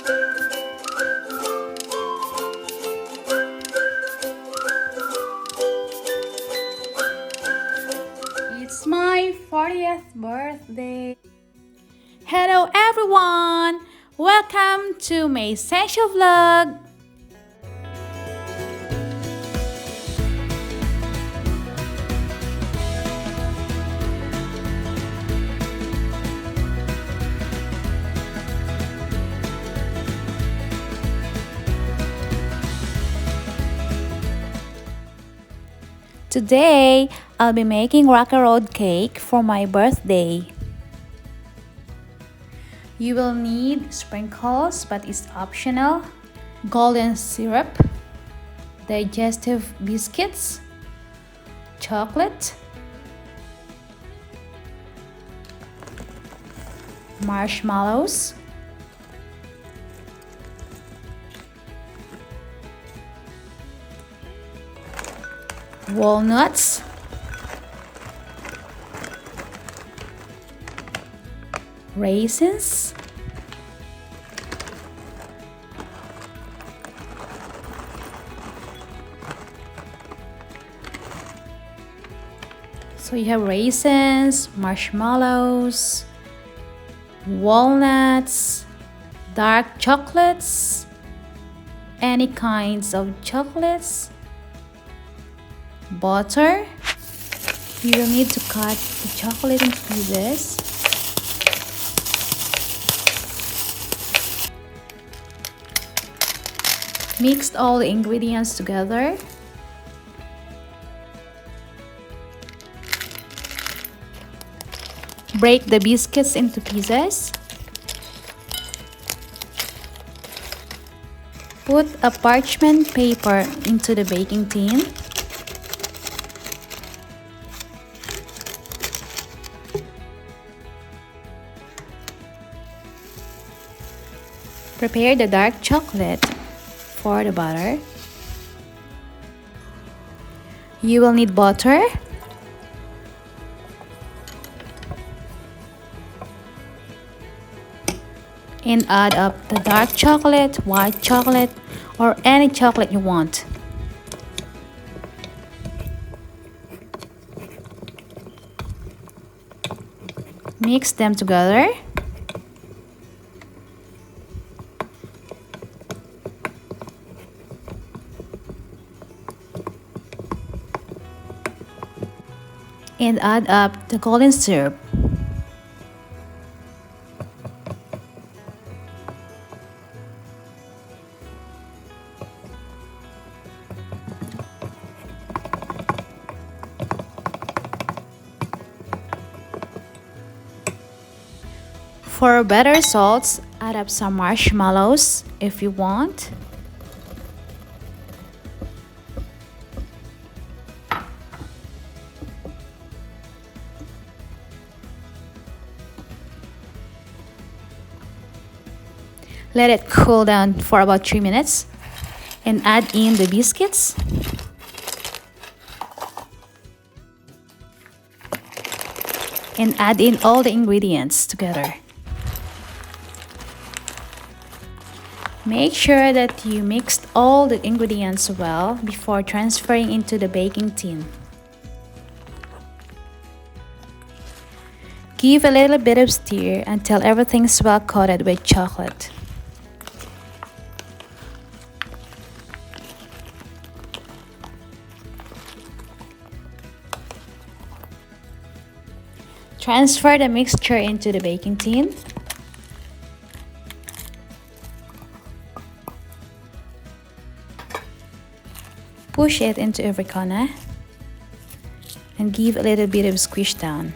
It's my 40th birthday. Hello everyone! Welcome to my essential vlog. Today, I'll be making Rocky Road cake for my birthday. You will need sprinkles, but it's optional, golden syrup, digestive biscuits, chocolate, marshmallows, walnuts, raisins, so you have raisins, marshmallows, walnuts, dark chocolates, any kinds of chocolates, butter. You will need to cut the chocolate into pieces. Mix all the ingredients together. Break the biscuits into pieces. Put a parchment paper into the baking tin. Prepare the dark chocolate for the butter. You will need butter, and add up the dark chocolate, white chocolate, or any chocolate you want. Mix them together. And add up the golden syrup. For better results, add up some marshmallows if you want. Let it cool down for about 3 minutes and add in the biscuits. And add in all the ingredients together. Make sure that you mixed all the ingredients well before transferring into the baking tin. Give a little bit of stir until everything's well coated with chocolate. Transfer the mixture into the baking tin. Push it into every corner and give a little bit of squish down.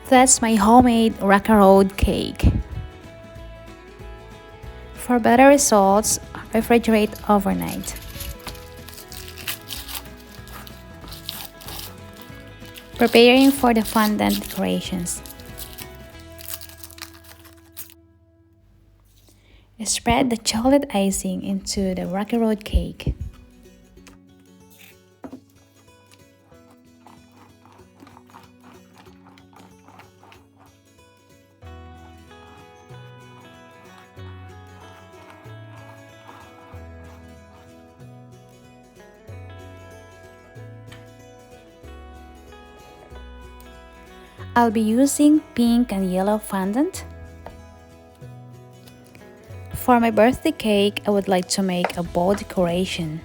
That's my homemade Rocky Road cake. For better results, refrigerate overnight. Preparing for the fondant decorations. Spread the chocolate icing into the Rocky Road cake. I'll be using pink and yellow fondant. For my birthday cake, I would like to make a bow decoration.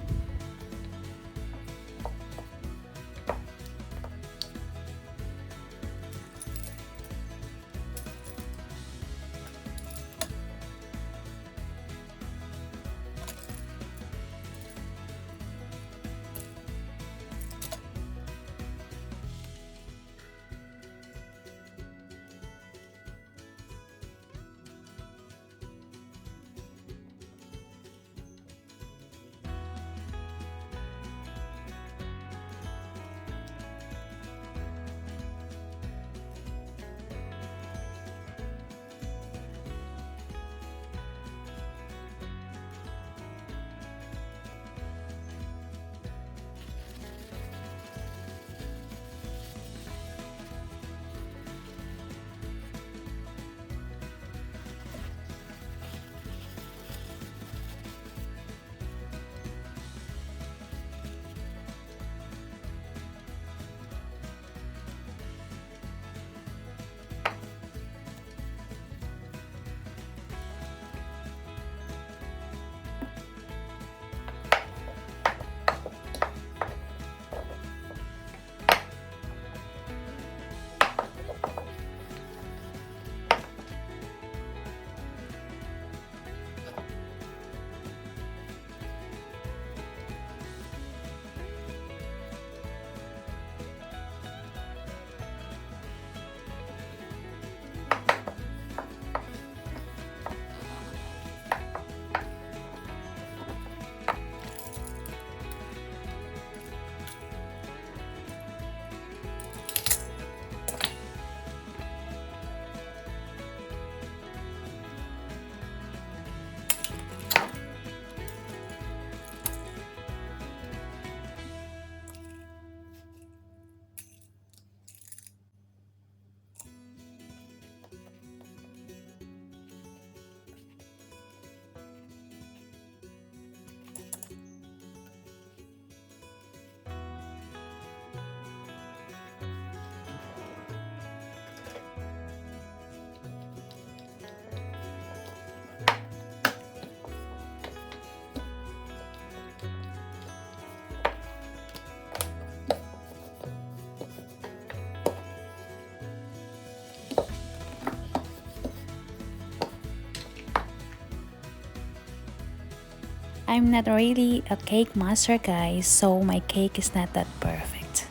I'm not really a cake master, guys, so my cake is not that perfect.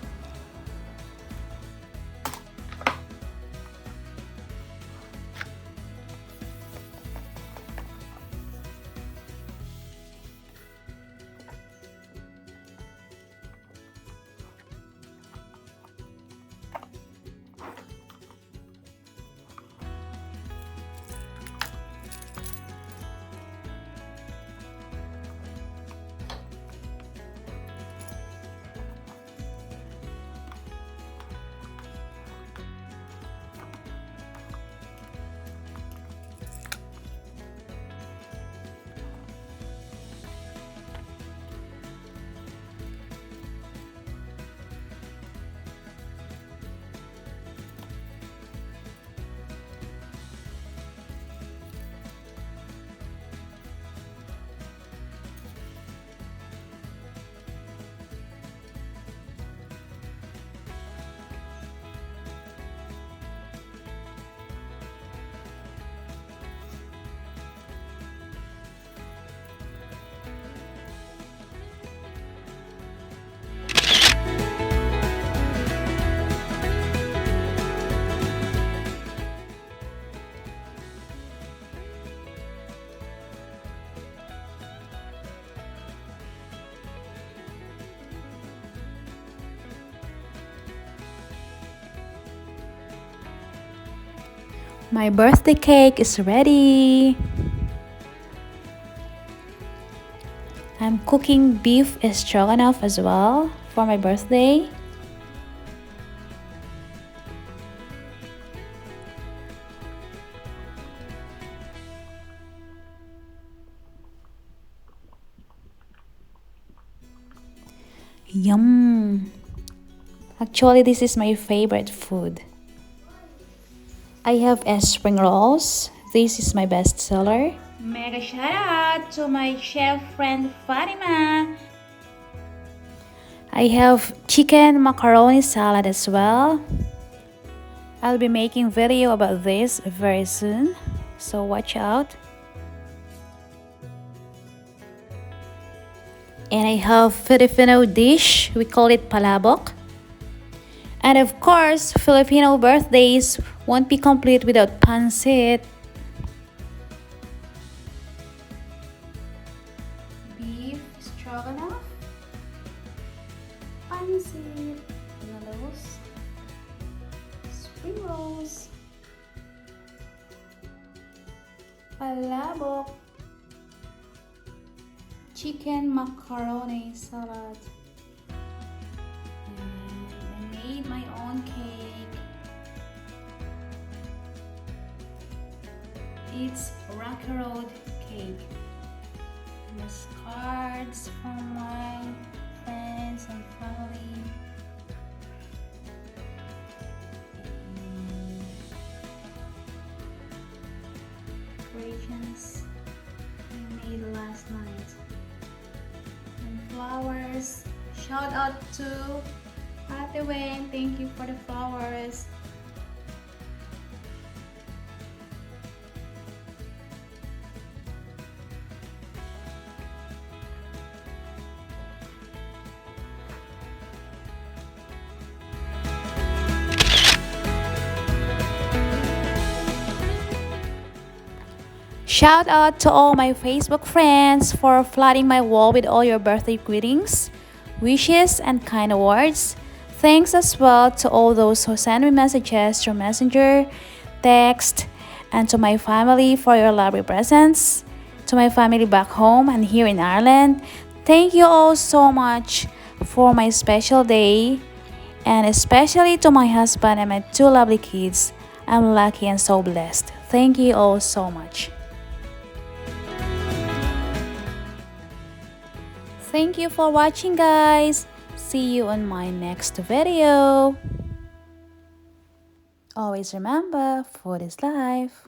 My birthday cake is ready. I'm cooking beef stroganoff as well for my birthday. Yum! Actually, this is my favorite food. I have a spring rolls. This is my best seller. Mega shout out to my chef friend Fatima. I have chicken macaroni salad as well. I'll be making video about this very soon, so watch out. And I have Filipino dish, we call it palabok. And of course, Filipino birthdays won't be complete without pancit. Beef stroganoff, pancit, noodles, spring rolls, palabok, chicken macaroni salad. And I made my own cake. It's Rocky Road cake. There's cards from my friends and family. Decorations I made last night. And flowers. Shout out to Ate Wayne. Thank you for the flowers. Shout out to all my Facebook friends for flooding my wall with all your birthday greetings, wishes, and kind words. Thanks as well to all those who send me messages through Messenger, text, and to my family for your lovely presents. To my family back home and here in Ireland, thank you all so much for my special day, and especially to my husband and my two lovely kids. I'm lucky and so blessed. Thank you all so much. Thank you for watching, guys. See you on my next video. Always remember, food is life.